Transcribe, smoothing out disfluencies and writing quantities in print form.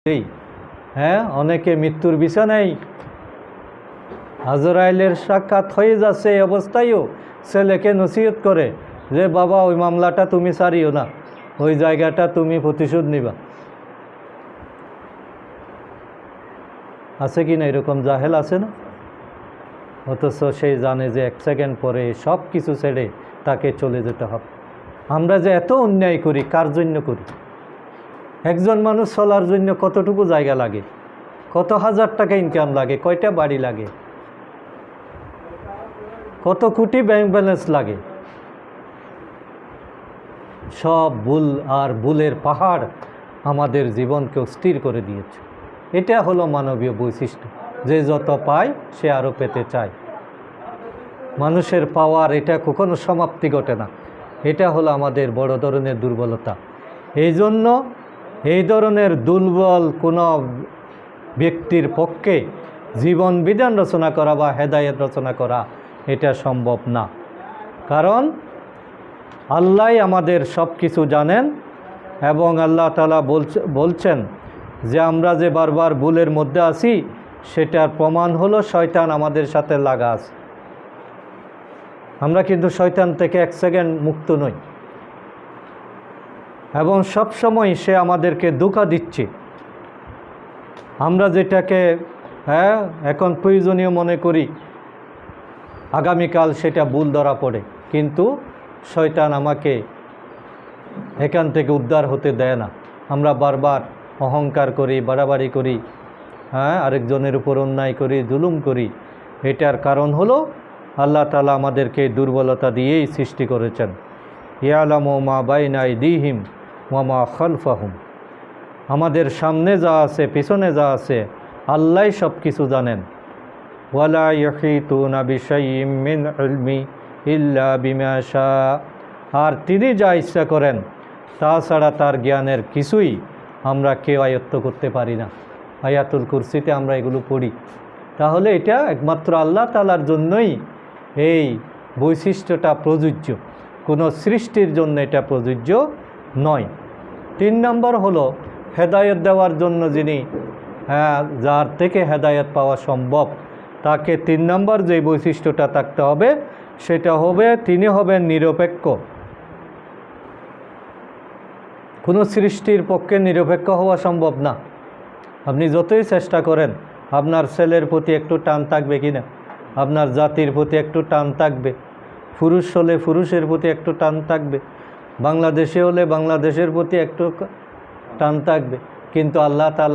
এই হ্যাঁ, অনেকে মৃত্যুর বিছানায় আজরাইলের সাক্ষাৎ হয়ে যাচ্ছে, এই অবস্থায়ও ছেলেকে নসিহত করে যে বাবা ওই মামলাটা তুমি ছাড়িও না, ওই জায়গাটা তুমি প্রতিশোধ নিবা। আছে কি না এরকম জাহেল? আছে না? অথচ সে জানে যে 1 সেকেন্ড পরে সব কিছু ছেড়ে তাকে চলে যেতে হবে। আমরা যে এত অন্যায় করি, কার জন্য করি? একজন মানুষ চলার জন্য কতটুকু জায়গা লাগে, কত হাজার টাকা ইনকাম লাগে, কয়টা বাড়ি লাগে, কত কোটি ব্যাংক ব্যালেন্স লাগে। সব ভুল আর ভুলের পাহাড় আমাদের জীবনকে অস্থির করে দিয়েছে। এটা হলো মানবীয় বৈশিষ্ট্য, যে যত পায় সে আরও পেতে চায়। মানুষের পাওয়ার এটা কখনো সমাপ্তি ঘটে না, এটা হলো আমাদের বড় ধরনের দুর্বলতা। এই জন্য এই ধরনের দুর্বল কোনো ব্যক্তির পক্ষে জীবন বিধান রচনা করা বা হেদায়েত রচনা করা এটা সম্ভব না। কারণ আল্লাহ আমাদের সব কিছু জানেন এবং আল্লাহ তাআলা বলছেন যে আমরা যে বারবার ভুলের মধ্যে আছি সেটার প্রমাণ হলো শয়তান আমাদের সাথে লাগা আছে। আমরা কিন্তু শয়তান থেকে 1 সেকেন্ড মুক্ত নই এবং সব সময় সে আমাদেরকে ধোঁকা দিচ্ছে। আমরা যেটাকে এখন প্রয়োজনীয় মনে করি, আগামীকাল সেটা ভুল ধরা পড়ে, কিন্তু শয়তান আমাকে এখান থেকে উদ্ধার হতে দেয় না। আমরা বারবার অহংকার করি, বাড়াবাড়ি করি, আরেকজনের উপর অন্যায় করি, জুলুম করি। এটার কারণ হলো আল্লাহ তাআলা আমাদেরকে দুর্বলতা দিয়েই সৃষ্টি করেছেন। ইয়ালামু মা বাইনা আইদিহিম ওয়া মা খালফাহুম, আমাদের সামনে যা আছে পিছনে যা আছে আল্লাহ সব কিছু জানেন। ওয়ালা ইয়াহিতুনা বিশাইইম মিন ইলমি ইল্লা বিমা শা, আর তিনি যা ইচ্ছা করেন তাছাড়া তার জ্ঞানের কিছুই আমরা কেউ আয়ত্ত করতে পারি না। আয়াতুল কুরসিতে আমরা এগুলো পড়ি। তাহলে এটা একমাত্র আল্লাহ তাআলার জন্যই এই বৈশিষ্ট্যটা প্রযোজ্য, কোনো সৃষ্টির জন্য এটা প্রযোজ্য নয়। 3 নম্বর হলো হেদায়েত দেওয়ার জন্য যিনি, যার থেকে হেদায়েত পাওয়া সম্ভব, তাকে 3 নম্বর যে বৈশিষ্ট্যটা থাকতে হবে সেটা হবে তিনি হবেন নিরপেক্ষ। কোনো সৃষ্টির পক্ষে নিরপেক্ষ হওয়া সম্ভব না। আপনি যতই চেষ্টা করেন, আপনার ছেলের প্রতি একটু টান থাকবে কি না? আপনার জাতির প্রতি একটু টান থাকবে। পুরুষ হলে পুরুষের প্রতি একটু টান থাকবে, বাংলাদেশে হলে বাংলাদেশের প্রতি একটু টান থাকবে, কিন্তু আল্লাহ তাআলা